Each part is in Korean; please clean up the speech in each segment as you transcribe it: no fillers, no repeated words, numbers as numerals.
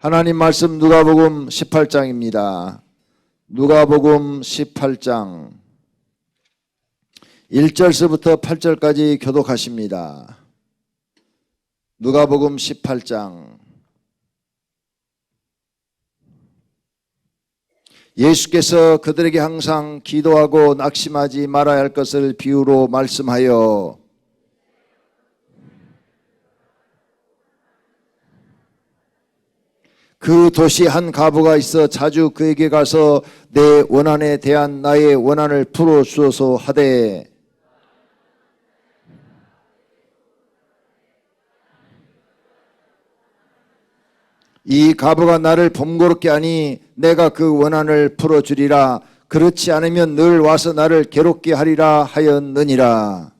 하나님 말씀 누가복음 18장입니다. 누가복음 18장 1절서부터 8절까지 교독하십니다. 누가복음 18장. 예수께서 그들에게 항상 기도하고 낙심하지 말아야 할 것을 비유로 말씀하여 그 도시 한 과부가 있어 자주 그에게 가서 내 원한에 대한 나의 원한을 풀어주소서 하되 이 과부가 나를 번거롭게 하니 내가 그 원한을 풀어주리라. 그렇지 않으면 늘 와서 나를 괴롭게 하리라 하였느니라.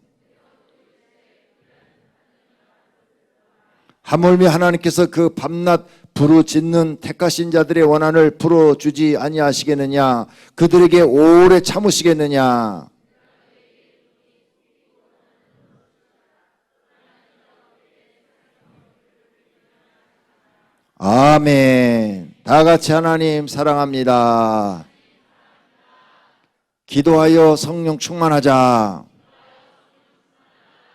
하물며 하나님께서 그 밤낮 부르짖는 택하신 자들의 원한을 풀어주지 아니하시겠느냐? 그들에게 오래 참으시겠느냐? 아멘. 다 같이 하나님 사랑합니다. 기도하여 성령 충만하자.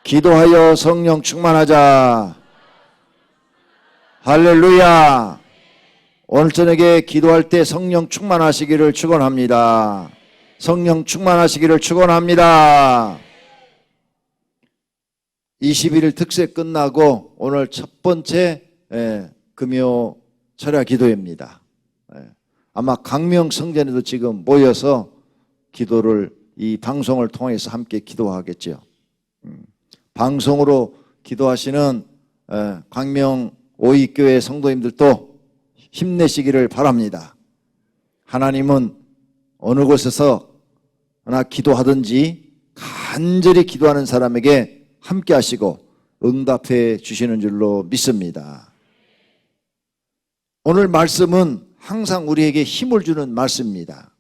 기도하여 성령 충만하자. 할렐루야. 오늘 저녁에 기도할 때 성령 충만하시기를 축원합니다. 성령 충만하시기를 축원합니다. 21일 특세 끝나고 오늘 첫 번째 금요 철야 기도회입니다. 아마 강명 성전에도 지금 모여서 기도를 이 방송을 통해서 함께 기도하겠죠. 방송으로 기도하시는 강명 오이교회 성도님들도 힘내시기를 바랍니다. 하나님은 어느 곳에서 하나 기도하든지 간절히 기도하는 사람에게 함께 하시고 응답해 주시는 줄로 믿습니다. 오늘 말씀은 항상 우리에게 힘을 주는 말씀입니다.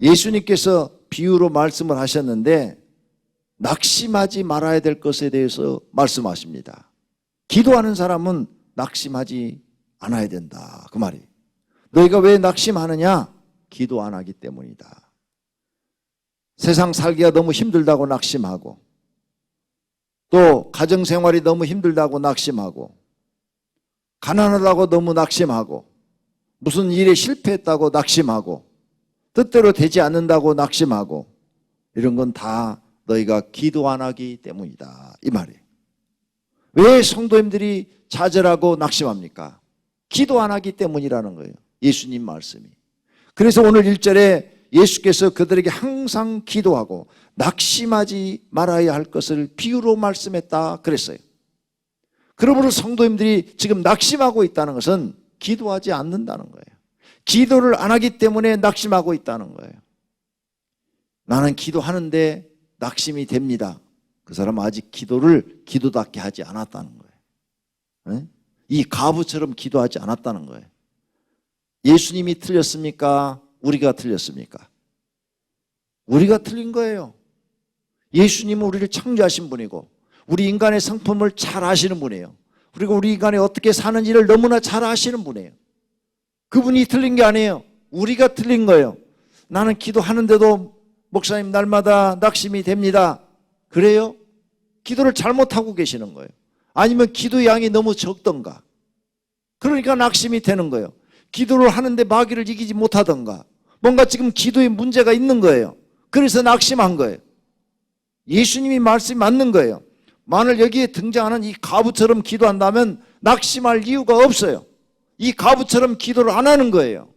예수님께서 비유로 말씀을 하셨는데 낙심하지 말아야 될 것에 대해서 말씀하십니다. 기도하는 사람은 낙심하지 않아야 된다. 그 말이. 너희가 왜 낙심하느냐? 기도 안 하기 때문이다. 세상 살기가 너무 힘들다고 낙심하고, 또 가정생활이 너무 힘들다고 낙심하고, 가난하다고 너무 낙심하고, 무슨 일에 실패했다고 낙심하고, 뜻대로 되지 않는다고 낙심하고, 이런 건 다 너희가 기도 안 하기 때문이다. 이 말이에요. 왜 성도님들이 좌절하고 낙심합니까? 기도 안 하기 때문이라는 거예요. 예수님 말씀이. 그래서 오늘 1절에 예수께서 그들에게 항상 기도하고 낙심하지 말아야 할 것을 비유로 말씀했다 그랬어요. 그러므로 성도님들이 지금 낙심하고 있다는 것은 기도하지 않는다는 거예요. 기도를 안 하기 때문에 낙심하고 있다는 거예요. 나는 기도하는데 낙심이 됩니다. 그 사람은 아직 기도를 기도답게 하지 않았다는 거예요. 이 과부처럼 기도하지 않았다는 거예요. 예수님이 틀렸습니까? 우리가 틀렸습니까? 우리가 틀린 거예요. 예수님은 우리를 창조하신 분이고 우리 인간의 성품을 잘 아시는 분이에요. 그리고 우리 인간이 어떻게 사는지를 너무나 잘 아시는 분이에요. 그분이 틀린 게 아니에요. 우리가 틀린 거예요. 나는 기도하는데도 목사님 날마다 낙심이 됩니다. 그래요? 기도를 잘못하고 계시는 거예요. 아니면 기도 양이 너무 적던가. 그러니까 낙심이 되는 거예요. 기도를 하는데 마귀를 이기지 못하던가. 뭔가 지금 기도에 문제가 있는 거예요. 그래서 낙심한 거예요. 예수님이 말씀이 맞는 거예요. 만일 여기에 등장하는 이 과부처럼 기도한다면 낙심할 이유가 없어요. 이 과부처럼 기도를 안 하는 거예요.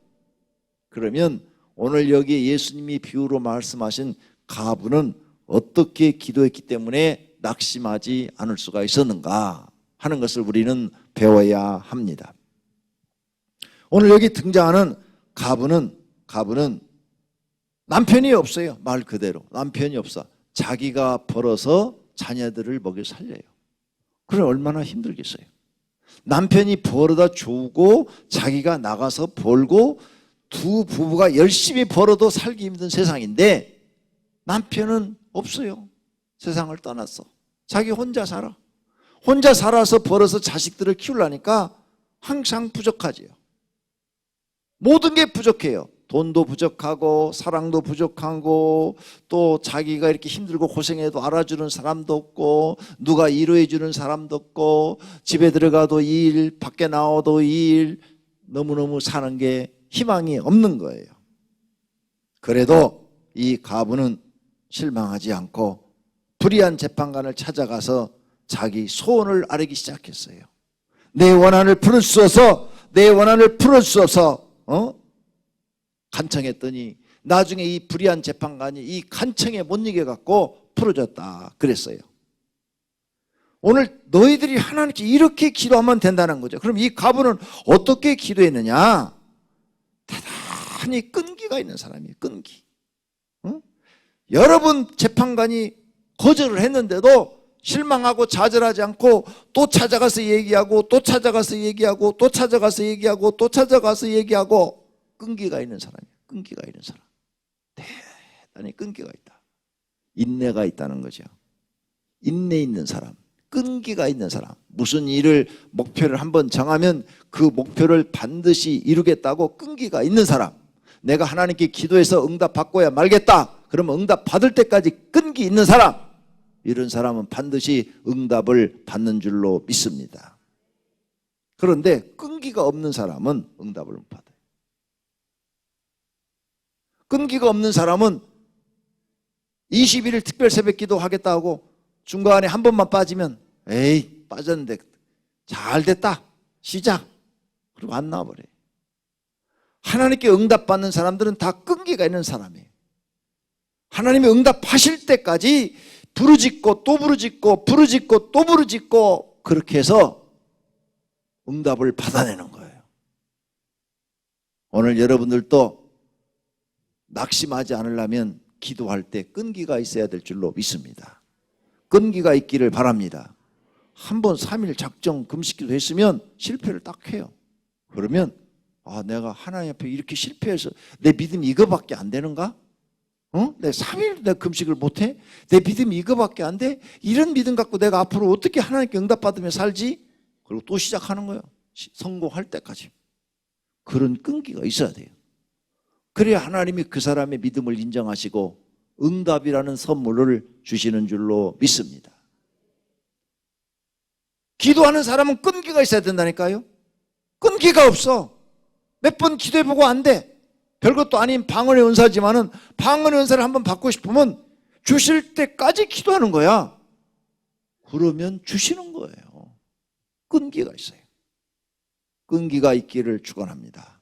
그러면 오늘 여기에 예수님이 비유로 말씀하신 과부는 어떻게 기도했기 때문에 낙심하지 않을 수가 있었는가 하는 것을 우리는 배워야 합니다. 오늘 여기 등장하는 과부는 남편이 없어요. 말 그대로 남편이 없어. 자기가 벌어서 자녀들을 먹여 살려요. 그럼 얼마나 힘들겠어요. 남편이 벌어다 주고 자기가 나가서 벌고 두 부부가 열심히 벌어도 살기 힘든 세상인데 남편은 없어요. 세상을 떠났어. 자기 혼자 살아. 혼자 살아서 벌어서 자식들을 키우려니까 항상 부족하지요. 모든 게 부족해요. 돈도 부족하고 사랑도 부족하고 또 자기가 이렇게 힘들고 고생해도 알아주는 사람도 없고 누가 위로해 주는 사람도 없고 집에 들어가도 일, 밖에 나와도 일, 너무너무 사는 게 희망이 없는 거예요. 그래도 이 과부는 실망하지 않고 불의한 재판관을 찾아가서 자기 소원을 아뢰기 시작했어요. 내 원한을 풀어주소서, 내 원한을 풀어주소서. 간청했더니 나중에 이 불의한 재판관이 이 간청에 못 이겨갖고 풀어줬다 그랬어요. 오늘 너희들이 하나님께 이렇게 기도하면 된다는 거죠. 그럼 이 과부는 어떻게 기도했느냐? 대단히 끈기가 있는 사람이에요. 끈기. 여러분 재판관이 거절을 했는데도 실망하고 좌절하지 않고 또 찾아가서 얘기하고 또 찾아가서 얘기하고 또 찾아가서 얘기하고 또 찾아가서 얘기하고 끈기가 있는 사람이에요. 끈기가 있는 사람. 대단히 끈기가 있다. 인내가 있다는 거죠. 인내 있는 사람, 끈기가 있는 사람. 무슨 일을 목표를 한번 정하면 그 목표를 반드시 이루겠다고 끈기가 있는 사람. 내가 하나님께 기도해서 응답 받고야 말겠다. 그러면 응답 받을 때까지 끈기 있는 사람. 이런 사람은 반드시 응답을 받는 줄로 믿습니다. 그런데 끈기가 없는 사람은 응답을 못 받아요. 끈기가 없는 사람은 21일 특별 새벽 기도 하겠다 하고 중간에 한 번만 빠지면 에이 빠졌는데 잘 됐다 시작 그리고 안 나와버려요. 하나님께 응답받는 사람들은 다 끈기가 있는 사람이에요. 하나님이 응답하실 때까지 부르짖고 또 부르짖고 부르짖고 또 부르짖고 그렇게 해서 응답을 받아내는 거예요. 오늘 여러분들도 낙심하지 않으려면 기도할 때 끈기가 있어야 될 줄로 믿습니다. 끈기가 있기를 바랍니다. 한번 3일 작정 금식기도 했으면 실패를 딱 해요. 그러면 내가 하나님 앞에 이렇게 실패해서 내 믿음이 이거밖에 안 되는가? 내 3일 내 금식을 못해? 내 믿음이 이거밖에 안 돼? 이런 믿음 갖고 내가 앞으로 어떻게 하나님께 응답받으며 살지? 그리고 또 시작하는 거예요. 성공할 때까지. 그런 끈기가 있어야 돼요. 그래야 하나님이 그 사람의 믿음을 인정하시고 응답이라는 선물을 주시는 줄로 믿습니다. 기도하는 사람은 끈기가 있어야 된다니까요. 끈기가 없어. 몇 번 기도해보고 안 돼. 별것도 아닌 방언의 은사지만은 방언의 은사를 한번 받고 싶으면 주실 때까지 기도하는 거야. 그러면 주시는 거예요. 끈기가 있어요. 끈기가 있기를 축원합니다.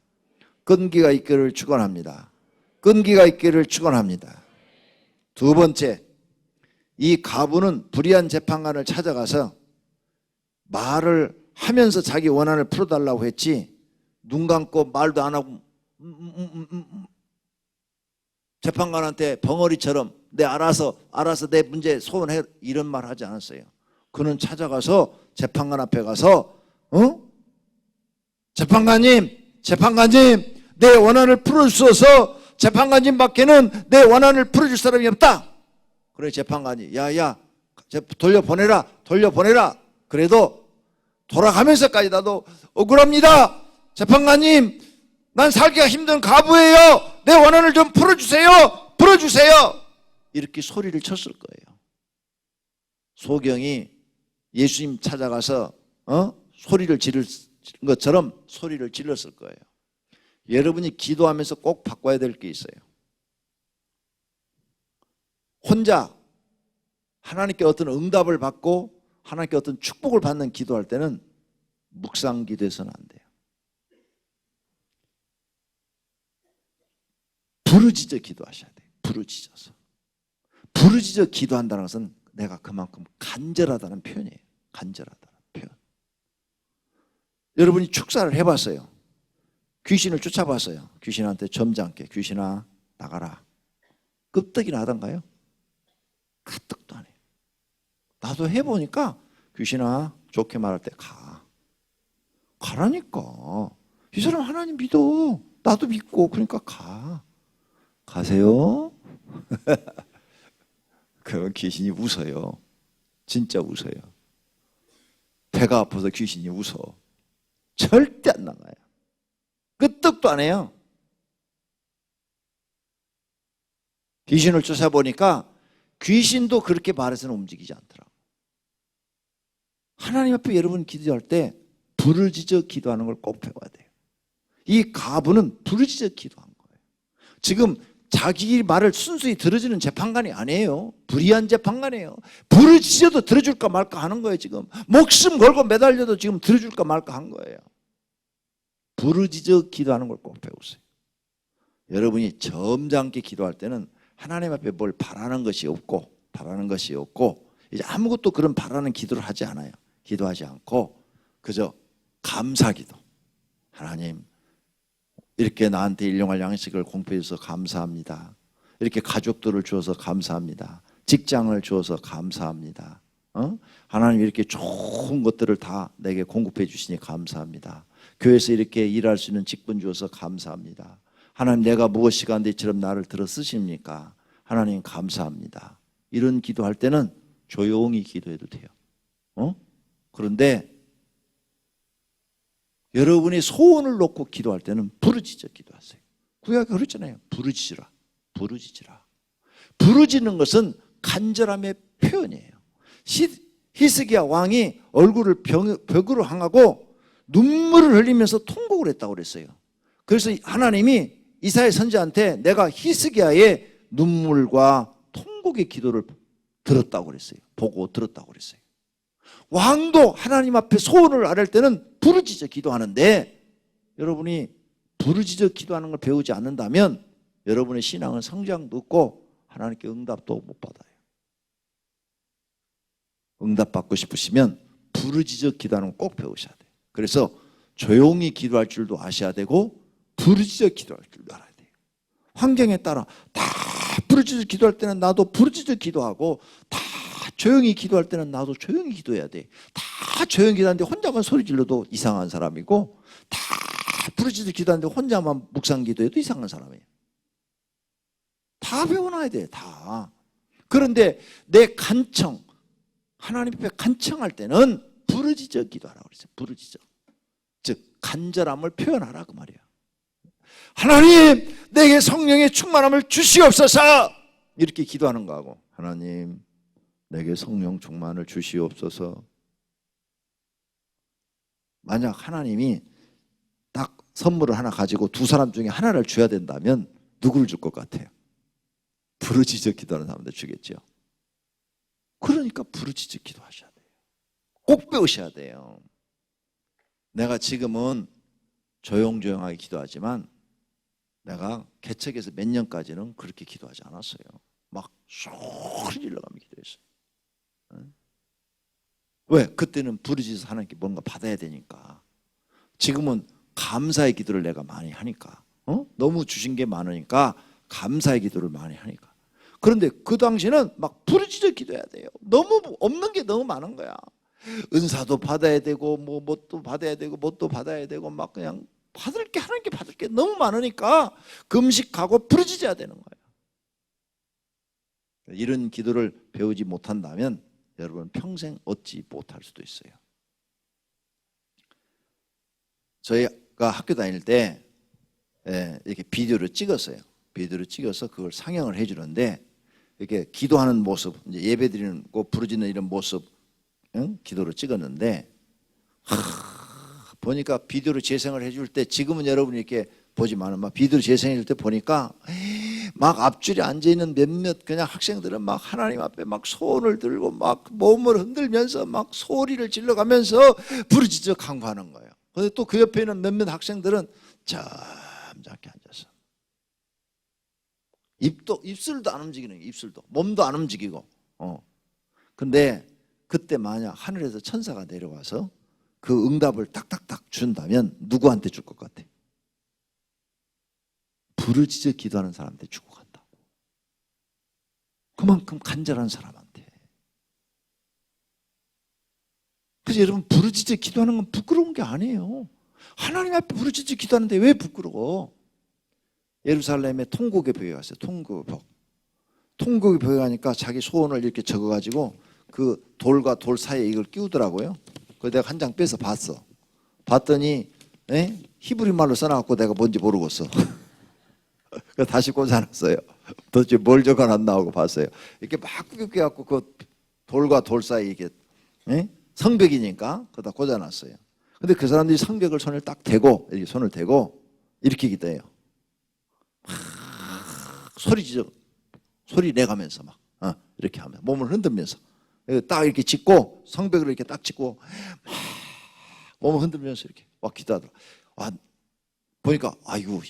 끈기가 있기를 축원합니다. 끈기가 있기를 축원합니다. 두 번째, 이 과부는 불의한 재판관을 찾아가서 말을 하면서 자기 원한을 풀어달라고 했지 눈 감고 말도 안 하고 재판관한테 벙어리처럼 내 알아서 내 문제 소원해 이런 말 하지 않았어요. 그는 찾아가서 재판관 앞에 가서 재판관님 내 원한을 풀어주셔서 재판관님 밖에는 내 원한을 풀어줄 사람이 없다. 그래 재판관이 야야 돌려보내라. 그래도 돌아가면서까지 나도 억울합니다. 재판관님 난 살기가 힘든 과부예요. 내 원한을 좀 풀어주세요. 이렇게 소리를 쳤을 거예요. 소경이 예수님 찾아가서 소리를 지를 것처럼 소리를 질렀을 거예요. 여러분이 기도하면서 꼭 바꿔야 될 게 있어요. 혼자 하나님께 어떤 응답을 받고 하나님께 어떤 축복을 받는 기도할 때는 묵상 기도해서는 안 돼요. 부르짖어 기도하셔야 돼요. 부르짖어 기도한다는 것은 내가 그만큼 간절하다는 표현이에요. 간절하다는 표현. 여러분이 축사를 해봤어요. 귀신을 쫓아봤어요. 귀신한테 점잖게 귀신아 나가라. 끄떡이나 하던가요? 가뜩도 안 해요. 나도 해보니까 귀신아 좋게 말할 때 가라니까. 이 사람 하나님 믿어. 나도 믿고 그러니까 가세요. 그러면 귀신이 웃어요. 진짜 웃어요. 배가 아파서 귀신이 웃어. 절대 안 나가요. 끄떡도 안 해요. 귀신을 쫓아보니까 귀신도 그렇게 말해서는 움직이지 않더라고요. 하나님 앞에 여러분 기도할 때 부르짖어 기도하는 걸 꼭 배워야 돼요. 이 가부는 부르짖어 기도한 거예요. 지금 자기 말을 순수히 들어주는 재판관이 아니에요. 불의한 재판관이에요. 부르짖어도 들어줄까 말까 하는 거예요. 지금 목숨 걸고 매달려도 지금 들어줄까 말까 한 거예요. 부르짖어 기도하는 걸 꼭 배우세요. 여러분이 점잖게 기도할 때는 하나님 앞에 뭘 바라는 것이 없고 이제 아무것도 그런 바라는 기도를 하지 않아요. 기도하지 않고 그저 감사기도. 하나님, 이렇게 나한테 일용할 양식을 공급해 주셔서 감사합니다. 이렇게 가족들을 주어서 감사합니다. 직장을 주어서 감사합니다. 하나님, 이렇게 좋은 것들을 다 내게 공급해 주시니 감사합니다. 교회에서 이렇게 일할 수 있는 직분 주어서 감사합니다. 하나님, 내가 무엇이가 안 돼 이처럼 나를 들어 쓰십니까? 하나님 감사합니다. 이런 기도할 때는 조용히 기도해도 돼요. 그런데 여러분이 소원을 놓고 기도할 때는 부르짖어 기도하세요. 구약에 그랬잖아요. 부르짖으라. 부르짖는 것은 간절함의 표현이에요. 히스기야 왕이 얼굴을 벽으로 향하고 눈물을 흘리면서 통곡을 했다고 그랬어요. 그래서 하나님이 이사야 선지자한테 내가 히스기야의 눈물과 통곡의 기도를 들었다고 그랬어요. 보고 들었다고 그랬어요. 왕도 하나님 앞에 소원을 아뢰을 때는 부르짖어 기도하는데 여러분이 부르짖어 기도하는 걸 배우지 않는다면 여러분의 신앙은 성장도 없고 하나님께 응답도 못 받아요. 응답받고 싶으시면 부르짖어 기도하는 걸 꼭 배우셔야 돼요. 그래서 조용히 기도할 줄도 아셔야 되고 부르짖어 기도할 줄도 알아야 돼요. 환경에 따라 다 부르짖어 기도할 때는 나도 부르짖어 기도하고 다 조용히 기도할 때는 나도 조용히 기도해야 돼. 다 조용히 기도하는데 혼자만 소리 질러도 이상한 사람이고 다 부르짖어 기도하는데 혼자만 묵상 기도해도 이상한 사람이에요. 다 배워놔야 돼. 다. 그런데 내 간청, 하나님 앞에 간청할 때는 부르짖어 기도하라고 그랬어요. 부르짖어. 즉 간절함을 표현하라 그 말이에요. 하나님, 내게 성령의 충만함을 주시옵소서. 이렇게 기도하는 거하고 하나님, 내게 성령 충만을 주시옵소서. 만약 하나님이 딱 선물을 하나 가지고 두 사람 중에 하나를 줘야 된다면 누구를 줄 것 같아요? 부르짖어 기도하는 사람들 주겠죠. 그러니까 부르짖어 기도하셔야 돼요. 꼭 배우셔야 돼요. 내가 지금은 조용조용하게 기도하지만 내가 개척에서 몇 년까지는 그렇게 기도하지 않았어요. 막 소리 질러가며 기도했어요. 왜? 그때는 부르짖어서 하나님께 뭔가 받아야 되니까. 지금은 감사의 기도를 내가 많이 하니까. 너무 주신 게 많으니까 감사의 기도를 많이 하니까. 그런데 그 당시에는 막 부르짖어 기도해야 돼요. 너무 없는 게 너무 많은 거야. 은사도 받아야 되고 뭣도 받아야 되고 뭣도 받아야 되고 막 그냥 받을 게 하나님께 받을 게 너무 많으니까 금식하고 부르짖어야 되는 거예요. 이런 기도를 배우지 못한다면 여러분 평생 얻지 못할 수도 있어요. 저희가 학교 다닐 때 이렇게 비디오를 찍었어요. 비디오를 찍어서 그걸 상영을 해주는데 이렇게 기도하는 모습, 이제 예배드리는 거 부르짖는 이런 모습, 기도를 찍었는데 보니까 비디오로 재생을 해줄 때 지금은 여러분이 이렇게 보지만 막 비디오로 재생해 줄 때 보니까 막 앞줄에 앉아있는 몇몇 그냥 학생들은 막 하나님 앞에 막 손을 들고 막 몸을 흔들면서 막 소리를 질러가면서 부르짖어 간구하는 거예요. 그런데 또 그 옆에 있는 몇몇 학생들은 잠잠게 앉아서 입술도 안 움직이는 거예요. 입술도 몸도 안 움직이고. 근데 그때 만약 하늘에서 천사가 내려와서 그 응답을 딱딱딱 준다면 누구한테 줄 것 같아? 부르짖어 기도하는 사람한테 주고 간다고. 그만큼 간절한 사람한테. 그래서 여러분 부르짖어 기도하는 건 부끄러운 게 아니에요. 하나님 앞에 부르짖어 기도하는데 왜 부끄러워? 예루살렘에 통곡의 벽에 갔어요. 통곡의 벽. 통곡의 벽에 가니까 자기 소원을 이렇게 적어가지고 그 돌과 돌 사이에 이걸 끼우더라고요. 그래서 내가 한 장 빼서 봤어. 봤더니 히브리 말로 써놔갖고 내가 뭔지 모르겠어. 그래서 다시 꽂아놨어요. 도대체 뭘 적어놨나 하고 봤어요. 이렇게 막 꾸깃꾸깃 갖고 그 돌과 돌 사이 이게 성벽이니까 거기다 꽂아놨어요. 근데 그 사람들이 성벽을 손을 딱 대고 이렇게 손을 대고 이렇게 기도해요. 막 소리 지르 소리 내가면서 막 이렇게 하면 몸을 흔들면서 딱 이렇게 짚고 성벽을 이렇게 딱 짚고 막 몸을 흔들면서 이렇게 막 기도하더라. 보니까 아이고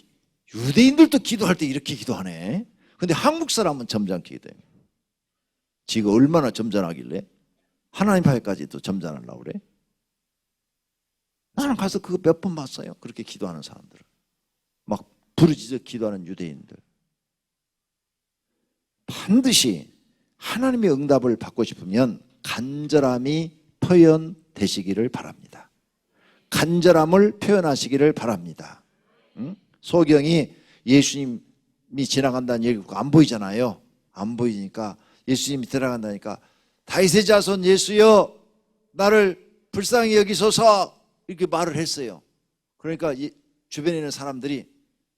유대인들도 기도할 때 이렇게 기도하네. 근데 한국 사람은 점잖게 기도해요. 지가 얼마나 점잖하길래 하나님 앞에까지도 점잖으려고 그래? 나는 가서 그거 몇 번 봤어요. 그렇게 기도하는 사람들을. 막 부르짖어 기도하는 유대인들. 반드시 하나님의 응답을 받고 싶으면 간절함이 표현되시기를 바랍니다. 간절함을 표현하시기를 바랍니다. 소경이 예수님이 지나간다는 얘기가 안 보이잖아요. 안 보이니까 예수님이 들어간다니까 다윗의 자손 예수여 나를 불쌍히 여기소서 이렇게 말을 했어요. 그러니까 주변에 있는 사람들이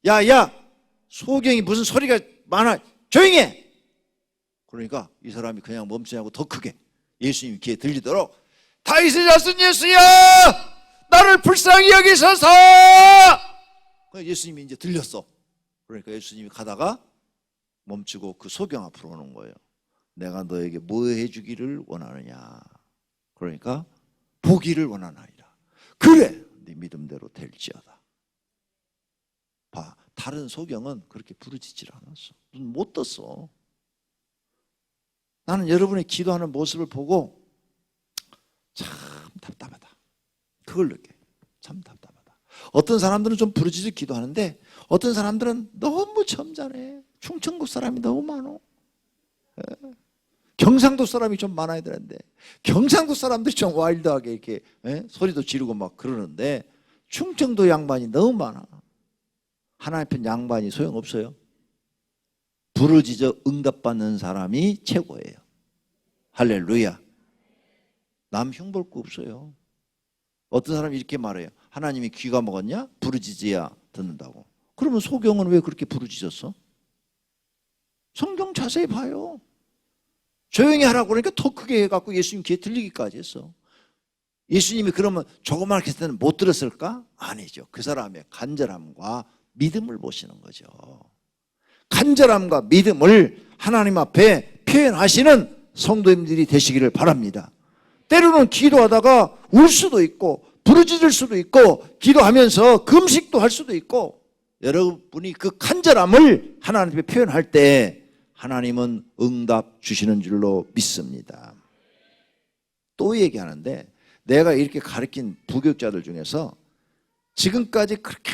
야야 소경이 무슨 소리가 많아 조용히 해. 그러니까 이 사람이 그냥 멈추지 않고 더 크게 예수님 귀에 들리도록 다윗의 자손 예수여 나를 불쌍히 여기소서. 예수님이 이제 들렸어. 그러니까 예수님이 가다가 멈추고 그 소경 앞으로 오는 거예요. 내가 너에게 뭐 해주기를 원하느냐. 그러니까 보기를 원하나이다. 그래 네 믿음대로 될지어다. 봐 다른 소경은 그렇게 부르짖질 않았어. 눈 못 떴어. 나는 여러분의 기도하는 모습을 보고 참 답답하다. 그걸 느껴요. 참 답답하다. 어떤 사람들은 좀 부르짖어 기도하는데 어떤 사람들은 너무 점잖해. 충청도 사람이 너무 많어. 경상도 사람이 좀 많아야 되는데 경상도 사람들이 좀 와일드하게 이렇게 소리도 지르고 막 그러는데 충청도 양반이 너무 많아. 하나님 편 양반이 소용없어요. 부르짖어 응답받는 사람이 최고예요. 할렐루야. 남 흉볼 거 없어요. 어떤 사람이 이렇게 말해요. 하나님이 귀가 먹었냐? 부르짖어야 듣는다고. 그러면 소경은 왜 그렇게 부르짖었어? 성경 자세히 봐요. 조용히 하라고 그러니까 더 크게 해갖고 예수님 귀에 들리기까지 했어. 예수님이 그러면 조그맣게 했을 때는 못 들었을까? 아니죠. 그 사람의 간절함과 믿음을 보시는 거죠. 간절함과 믿음을 하나님 앞에 표현하시는 성도님들이 되시기를 바랍니다. 때로는 기도하다가 울 수도 있고 부르짖을 수도 있고 기도하면서 금식도 할 수도 있고 여러분이 그 간절함을 하나님 앞에 표현할 때 하나님은 응답 주시는 줄로 믿습니다. 또 얘기하는데 내가 이렇게 가르친 부교육자들 중에서 지금까지 그렇게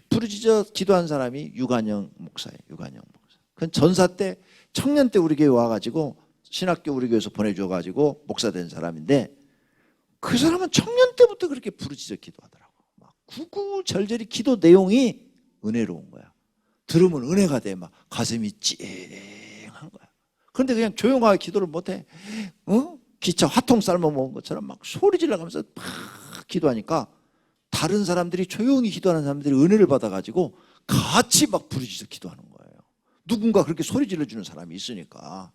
부르짖어 기도한 사람이 유관영 목사예요. 유관영 목사. 그건 전사 때 청년 때 우리 교회 와가지고 신학교 우리 교회에서 보내줘가지고 목사 된 사람인데 그 사람은 청년 때부터 그렇게 부르짖어 기도하더라고. 막 구구절절히 기도 내용이 은혜로운 거야. 들으면 은혜가 돼. 막 가슴이 찡한 거야. 그런데 그냥 조용하게 기도를 못해. 기차 화통 삶아 먹은 것처럼 막 소리 질러가면서 막 기도하니까 다른 사람들이 조용히 기도하는 사람들이 은혜를 받아가지고 같이 막 부르짖어 기도하는 거예요. 누군가 그렇게 소리 질러주는 사람이 있으니까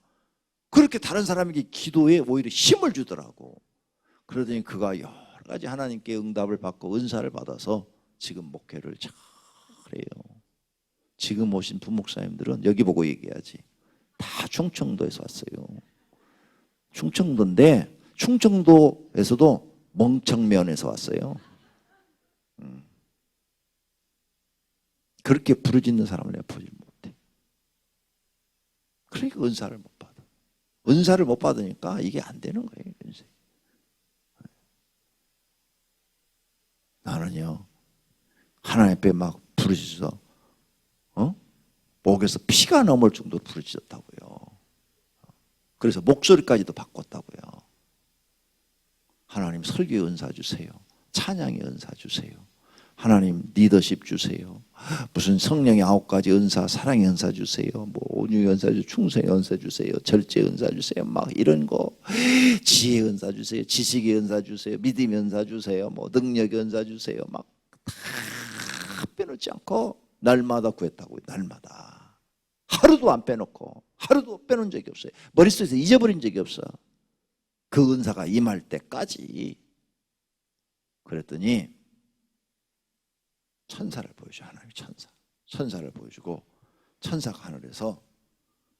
그렇게 다른 사람에게 기도에 오히려 힘을 주더라고. 그러더니 그가 여러 가지 하나님께 응답을 받고 은사를 받아서 지금 목회를 잘해요. 지금 오신 부목사님들은 여기 보고 얘기해야지. 다 충청도에서 왔어요. 충청도인데 충청도에서도 멍청면에서 왔어요. 그렇게 부르짖는 사람을 내가 보지 못해. 그러니까 은사를 못 받아. 은사를 못 받으니까 이게 안 되는 거예요. 인생. 나는요 하나님 앞에 막 부르짖어서 목에서 피가 넘을 정도로 부르짖었다고요. 그래서 목소리까지도 바꿨다고요. 하나님 설교의 은사 주세요. 찬양의 은사 주세요. 하나님 리더십 주세요. 무슨 성령의 9가지 은사, 사랑의 은사 주세요. 뭐 온유의 은사 주세요. 충성의 은사 주세요. 절제의 은사 주세요. 막 이런 거. 지혜의 은사 주세요. 지식의 은사 주세요. 믿음의 은사 주세요. 뭐 능력의 은사 주세요. 막 다 빼놓지 않고 날마다 구했다고요. 날마다. 하루도 안 빼놓고 하루도 빼놓은 적이 없어요. 머릿속에서 잊어버린 적이 없어. 그 은사가 임할 때까지. 그랬더니 천사를 보여줘. 하나님이 천사를 보여주고 천사가 하늘에서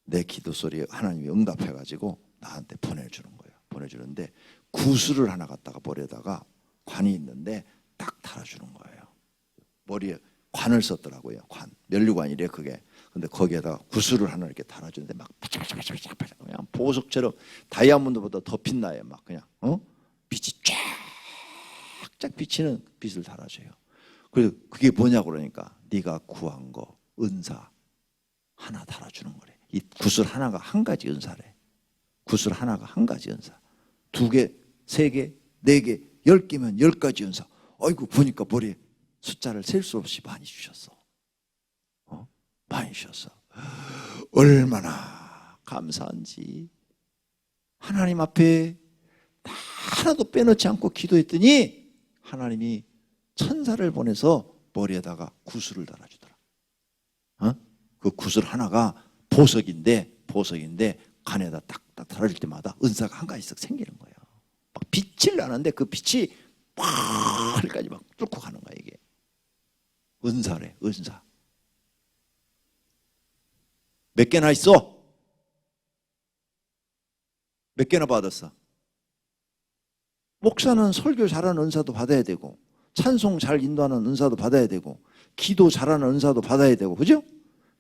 내 기도 소리에 하나님이 응답해가지고 나한테 보내주는 거예요. 보내주는데 구슬을 하나 갖다가 머리에다가 관이 있는데 딱 달아주는 거예요. 머리에 관을 썼더라고요. 관, 면류관이래 그게. 근데 거기에다가 구슬을 하나 이렇게 달아주는데 막 바짝바짝바짝 그냥 보석처럼 다이아몬드보다 더 빛나요. 막 그냥 빛이 쫙쫙 비치는 빛을 달아줘요. 그래서 그게 뭐냐고 그러니까 네가 구한 거 은사 하나 달아주는 거래. 이 구슬 하나가 한 가지 은사래. 구슬 하나가 한 가지 은사. 2개, 3개, 4개, 10개면 10가지 은사. 아이고 보니까 머리에 숫자를 셀 수 없이 많이 주셨어. 많이 주셨어. 얼마나 감사한지. 하나님 앞에 하나도 빼놓지 않고 기도했더니 하나님이 천사를 보내서 머리에다가 구슬을 달아주더라. 그 구슬 하나가 보석인데 간에다 딱딱 달아줄 때마다 은사가 한 가지씩 생기는 거예요. 막 빛을 나는데 그 빛이 하늘까지 막 뚫고 가는 거야 이게. 은사래, 은사. 몇 개나 있어? 몇 개나 받았어? 목사는 설교 잘하는 은사도 받아야 되고 찬송 잘 인도하는 은사도 받아야 되고 기도 잘하는 은사도 받아야 되고 그죠?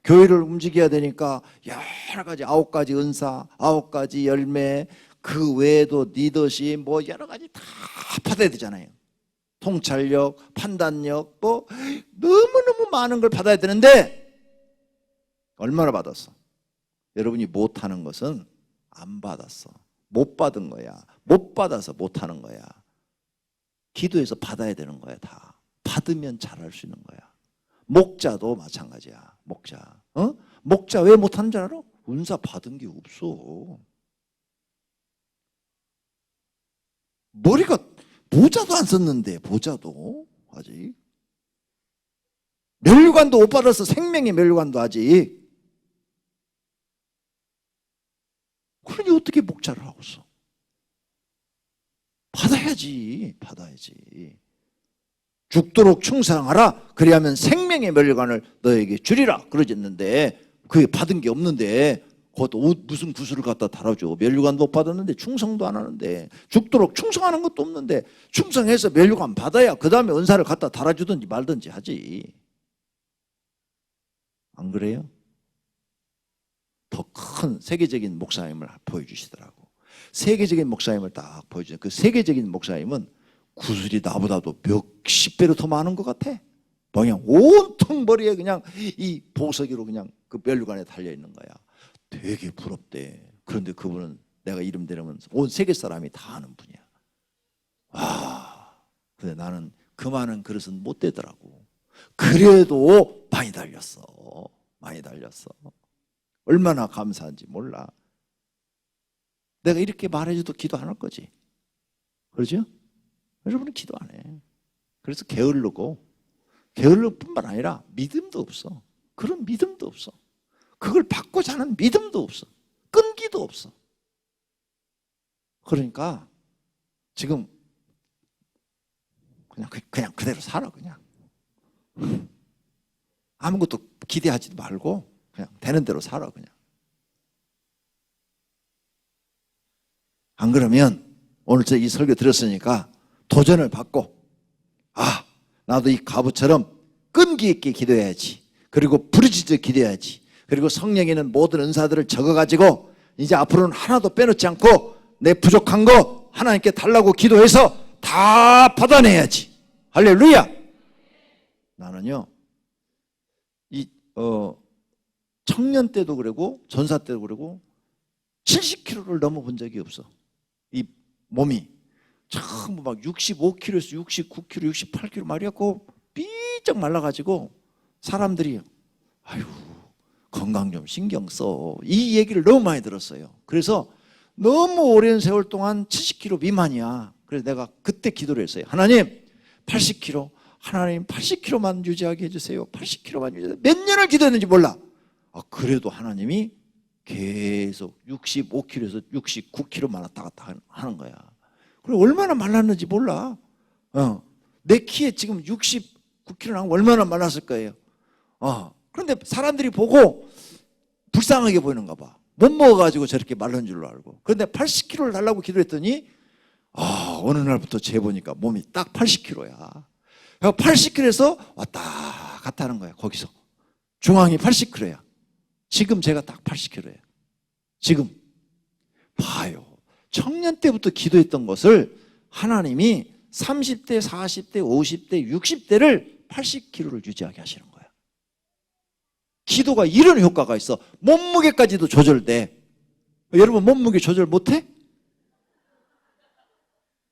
교회를 움직여야 되니까 여러 가지 9가지 은사, 9가지 열매 그 외에도 리더십 뭐 여러 가지 다 받아야 되잖아요. 통찰력, 판단력 뭐 너무너무 많은 걸 받아야 되는데 얼마나 받았어? 여러분이 못하는 것은 안 받았어. 못 받은 거야. 못 받아서 못하는 거야. 기도해서 받아야 되는 거야 다. 받으면 잘할 수 있는 거야. 목자도 마찬가지야. 목자. 목자 왜 못하는 줄 알아? 은사 받은 게 없어. 머리가 모자도 안 썼는데 모자도 아직. 면류관도 못 받아서 생명의 면류관도 아직. 그러니 어떻게 목자를 하고 있어? 받아야지. 죽도록 충성하라. 그리하면 생명의 면류관을 너에게 주리라. 그러졌는데 그게 받은 게 없는데 그것도 무슨 구슬을 갖다 달아줘. 면류관도 못 받았는데 충성도 안 하는데 죽도록 충성하는 것도 없는데 충성해서 면류관 받아야 그 다음에 은사를 갖다 달아주든지 말든지 하지. 안 그래요? 더 큰 세계적인 목사님을 보여주시더라고. 세계적인 목사님을 딱 보여주죠. 그 세계적인 목사님은 구슬이 나보다도 몇십 배로 더 많은 것 같아. 그냥 온통 머리에 그냥 이 보석이로 그냥 그 면류관에 달려 있는 거야. 되게 부럽대. 그런데 그분은 내가 이름 대려면 온 세계 사람이 다 아는 분이야. 근데 나는 그 많은 그릇은 못 되더라고. 그래도 많이 달렸어. 얼마나 감사한지 몰라. 내가 이렇게 말해줘도 기도 안 할 거지. 그러죠? 여러분은 기도 안 해. 그래서 게을르고 게을를 뿐만 아니라 믿음도 없어. 그런 믿음도 없어. 그걸 받고자 하는 믿음도 없어. 끈기도 없어. 그러니까 지금 그냥 그대로 살아 그냥. 아무것도 기대하지도 말고 그냥 되는 대로 살아 그냥. 안 그러면 오늘 저 이 설교 들었으니까 도전을 받고 나도 이 가부처럼 끈기 있게 기도해야지. 그리고 부르짖어 기도해야지. 그리고 성령에는 모든 은사들을 적어가지고 이제 앞으로는 하나도 빼놓지 않고 내 부족한 거 하나님께 달라고 기도해서 다 받아내야지. 할렐루야. 나는요 청년 때도 그러고 전사 때도 그러고 70kg를 넘어본 적이 없어. 이 몸이 전부 막 65kg에서 69kg, 68kg 말이야. 그 쩍쩍 말라가지고 사람들이 아유 건강 좀 신경 써. 이 얘기를 너무 많이 들었어요. 그래서 너무 오랜 세월 동안 70kg 미만이야. 그래서 내가 그때 기도를 했어요. 하나님 80kg, 하나님 80kg만 유지하게 해주세요. 80kg만 유지하게. 몇 년을 기도했는지 몰라. 그래도 하나님이 계속 65kg에서 69kg만 왔다 갔다 하는 거야. 그리고 얼마나 말랐는지 몰라. 내 키에 지금 69kg 나면 얼마나 말랐을 거예요. 그런데 사람들이 보고 불쌍하게 보이는가 봐. 못 먹어가지고 저렇게 말른 줄로 알고. 그런데 80kg를 달라고 기도했더니 어느 날부터 재보니까 몸이 딱 80kg야. 80kg에서 왔다 갔다 하는 거야. 거기서 중앙이 80kg야. 지금 제가 딱 80kg예요. 지금 봐요. 청년 때부터 기도했던 것을 하나님이 30대, 40대, 50대, 60대를 80kg를 유지하게 하시는 거야. 기도가 이런 효과가 있어. 몸무게까지도 조절돼. 여러분 몸무게 조절 못해?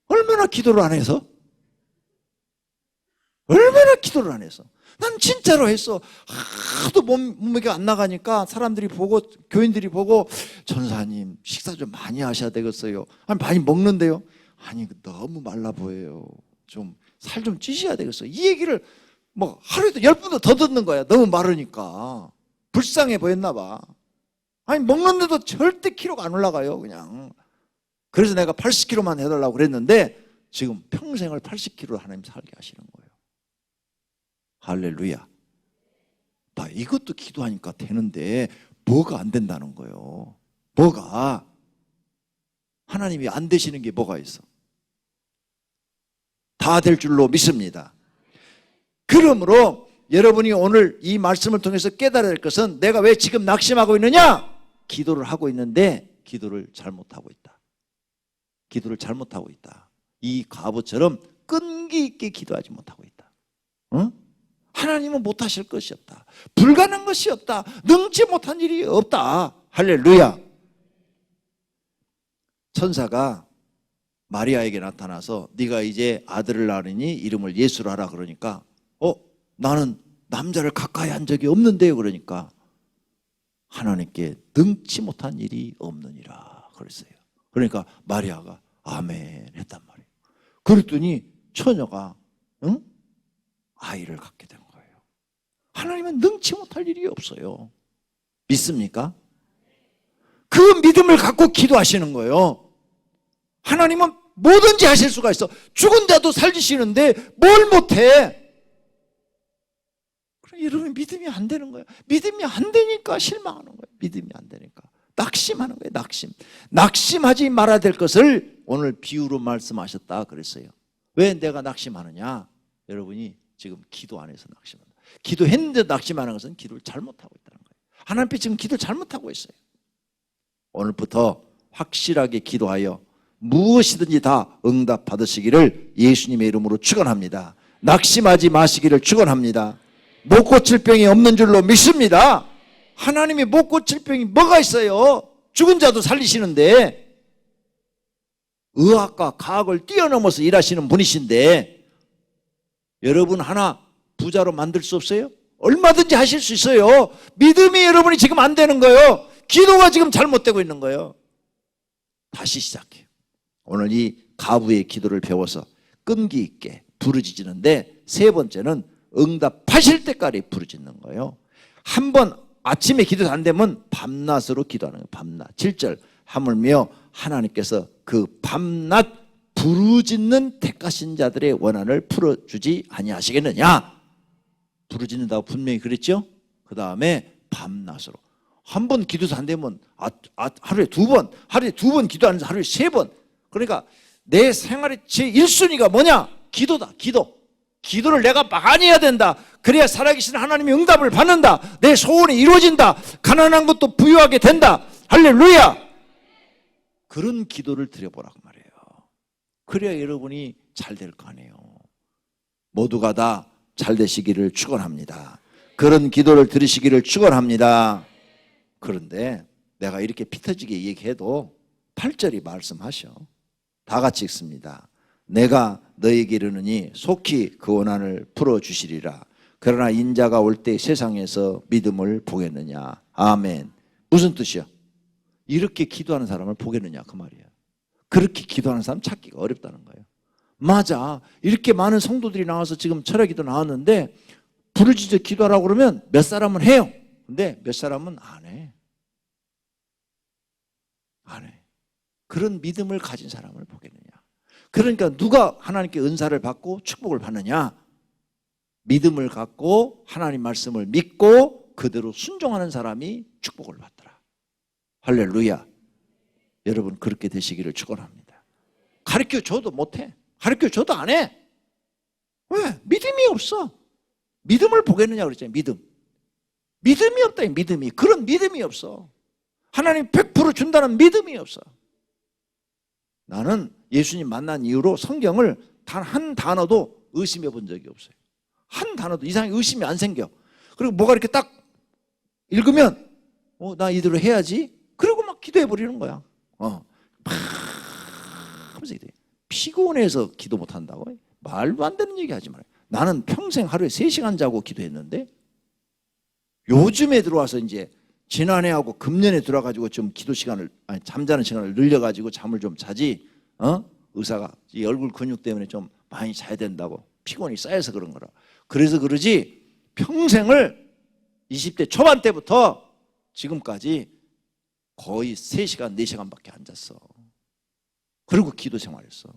얼마나 기도를 안 해서? 얼마나 기도를 안 해서? 난 진짜로 했어. 하도 몸무게가 안 나가니까 사람들이 보고, 교인들이 보고, 전사님 식사 좀 많이 하셔야 되겠어요. 아니 많이 먹는데요. 아니 너무 말라 보여요. 좀 살 좀 찌셔야 되겠어요. 이 얘기를 뭐 하루에도 10번도 더 듣는 거야. 너무 마르니까. 불쌍해 보였나 봐. 아니 먹는데도 절대 키로가 안 올라가요. 그냥. 그래서 내가 80kg만 해달라고 그랬는데 지금 평생을 80kg로 하나님 살게 하시는 거예요. 할렐루야. 나 이것도 기도하니까 되는데 뭐가 안 된다는 거예요. 뭐가? 하나님이 안 되시는 게 뭐가 있어? 다 될 줄로 믿습니다. 그러므로 여러분이 오늘 이 말씀을 통해서 깨달아야 될 것은 내가 왜 지금 낙심하고 있느냐? 기도를 하고 있는데 기도를 잘못하고 있다. 기도를 잘못하고 있다. 이 과부처럼 끈기 있게 기도하지 못하고 있다. 하나님은 못하실 것이 없다. 불가능한 것이 없다. 능치 못한 일이 없다. 할렐루야. 천사가 마리아에게 나타나서 네가 이제 아들을 낳으니 이름을 예수로 하라 그러니까 나는 남자를 가까이 한 적이 없는데요. 그러니까 하나님께 능치 못한 일이 없느니라 그랬어요. 그러니까 마리아가 아멘 했단 말이에요. 그랬더니 처녀가 아이를 갖게 된 거예요. 하나님은 능치 못할 일이 없어요. 믿습니까? 그 믿음을 갖고 기도하시는 거예요. 하나님은 뭐든지 하실 수가 있어. 죽은 자도 살리시는데 뭘 못해? 여러분 믿음이 안 되는 거예요. 믿음이 안 되니까 실망하는 거예요. 믿음이 안 되니까 낙심하는 거예요. 낙심하지 말아야 될 것을 오늘 비유로 말씀하셨다 그랬어요. 왜 내가 낙심하느냐? 여러분이 지금 기도 안에서 낙심한다. 기도했는데 낙심하는 것은 기도를 잘못하고 있다는 거예요. 하나님 앞에 지금 기도를 잘못하고 있어요. 오늘부터 확실하게 기도하여 무엇이든지 다 응답 받으시기를 예수님의 이름으로 축원합니다. 낙심하지 마시기를 축원합니다. 못 고칠 병이 없는 줄로 믿습니다. 하나님이 못 고칠 병이 뭐가 있어요? 죽은 자도 살리시는데 의학과 과학을 뛰어넘어서 일하시는 분이신데 여러분 하나 부자로 만들 수 없어요? 얼마든지 하실 수 있어요. 믿음이 여러분이 지금 안 되는 거예요. 기도가 지금 잘못되고 있는 거예요. 다시 시작해요. 오늘 이 가부의 기도를 배워서 끈기 있게 부르짖는데 세 번째는 응답하실 때까지 부르짖는 거예요. 한 번 아침에 기도 안 되면 밤낮으로 기도하는 거예요. 밤낮. 7절 하물며 하나님께서 그 밤낮 부르짖는 택하신 자들의 원한을 풀어주지 아니하시겠느냐. 부르짖는다고 분명히 그랬죠. 그 다음에 밤낮으로 한 번 기도도 안 되면 하루에 두 번 기도하는데 하루에 세 번. 그러니까 내 생활의 제 1순위가 뭐냐? 기도다. 기도를 내가 많이 해야 된다. 그래야 살아계신 하나님이 응답을 받는다. 내 소원이 이루어진다. 가난한 것도 부유하게 된다. 할렐루야. 그런 기도를 드려보라고 말해요. 그래야 여러분이 잘 될 거 아니에요. 모두가 다 잘 되시기를 축원합니다. 그런 기도를 들으시기를 축원합니다. 그런데 내가 이렇게 피 터지게 얘기해도 8절이 말씀하셔. 다 같이 읽습니다. 내가 너에게 이르느니 속히 그 원한을 풀어주시리라. 그러나 인자가 올 때 세상에서 믿음을 보겠느냐. 아멘. 무슨 뜻이야? 이렇게 기도하는 사람을 보겠느냐 그 말이야. 그렇게 기도하는 사람 찾기가 어렵다는 거예요. 맞아. 이렇게 많은 성도들이 나와서 지금 철야기도 나왔는데 부르짖어 기도하라고 그러면 몇 사람은 해요. 근데 몇 사람은 안 해. 안 해. 그런 믿음을 가진 사람을 보겠느냐. 그러니까 누가 하나님께 은사를 받고 축복을 받느냐. 믿음을 갖고 하나님 말씀을 믿고 그대로 순종하는 사람이 축복을 받더라. 할렐루야. 여러분 그렇게 되시기를 축원합니다. 가르쳐줘도 못해. 가르쳐줘도 안 해. 왜? 믿음이 없어. 믿음을 보겠느냐 그랬잖아요. 믿음이 없다. 믿음이. 그런 믿음이 없어. 하나님 100% 준다는 믿음이 없어. 나는 예수님 만난 이후로 성경을 단 한 단어도 의심해 본 적이 없어요. 한 단어도 이상하게 의심이 안 생겨. 그리고 뭐가 이렇게 딱 읽으면 나 이대로 해야지. 그리고 막 기도해 버리는 거야. 막 하면서 기도해. 피곤해서 기도 못 한다고? 말도 안 되는 얘기 하지 말아요. 나는 평생 하루에 3시간 자고 기도했는데 요즘에 들어와서 이제 지난해하고 금년에 들어와가지고 좀 기도 시간을, 아니 잠자는 시간을 늘려가지고 잠을 좀 자지. 의사가 이 얼굴 근육 때문에 좀 많이 자야 된다고. 피곤이 쌓여서 그런 거라. 그래서 그러지 평생을 20대 초반 때부터 지금까지 거의 3시간, 4시간밖에 안 잤어. 그리고 기도 생활했어.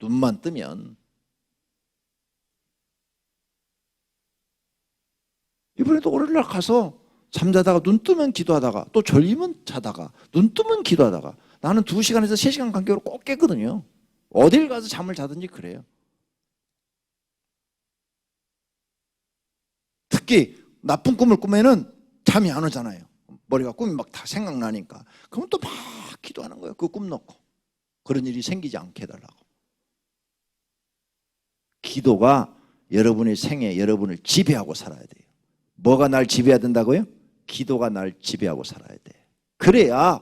눈만 뜨면. 이번에도 오늘날 가서 잠자다가 눈 뜨면 기도하다가 또 졸리면 자다가 눈 뜨면 기도하다가 나는 2시간에서 3시간 간격으로 꼭 깨거든요. 어딜 가서 잠을 자든지 그래요. 특히 나쁜 꿈을 꾸면은 잠이 안 오잖아요. 머리가 꿈이 막 다 생각나니까. 그러면 또 막 기도하는 거예요. 그 꿈 놓고. 그런 일이 생기지 않게 해달라고. 기도가 여러분의 생에 여러분을 지배하고 살아야 돼요. 뭐가 날 지배해야 된다고요? 기도가 날 지배하고 살아야 돼. 그래야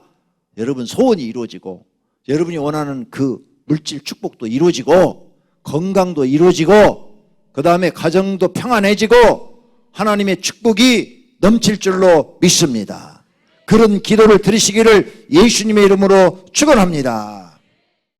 여러분 소원이 이루어지고 여러분이 원하는 그 물질 축복도 이루어지고 건강도 이루어지고 그 다음에 가정도 평안해지고 하나님의 축복이 넘칠 줄로 믿습니다. 그런 기도를 들으시기를 예수님의 이름으로 축원합니다.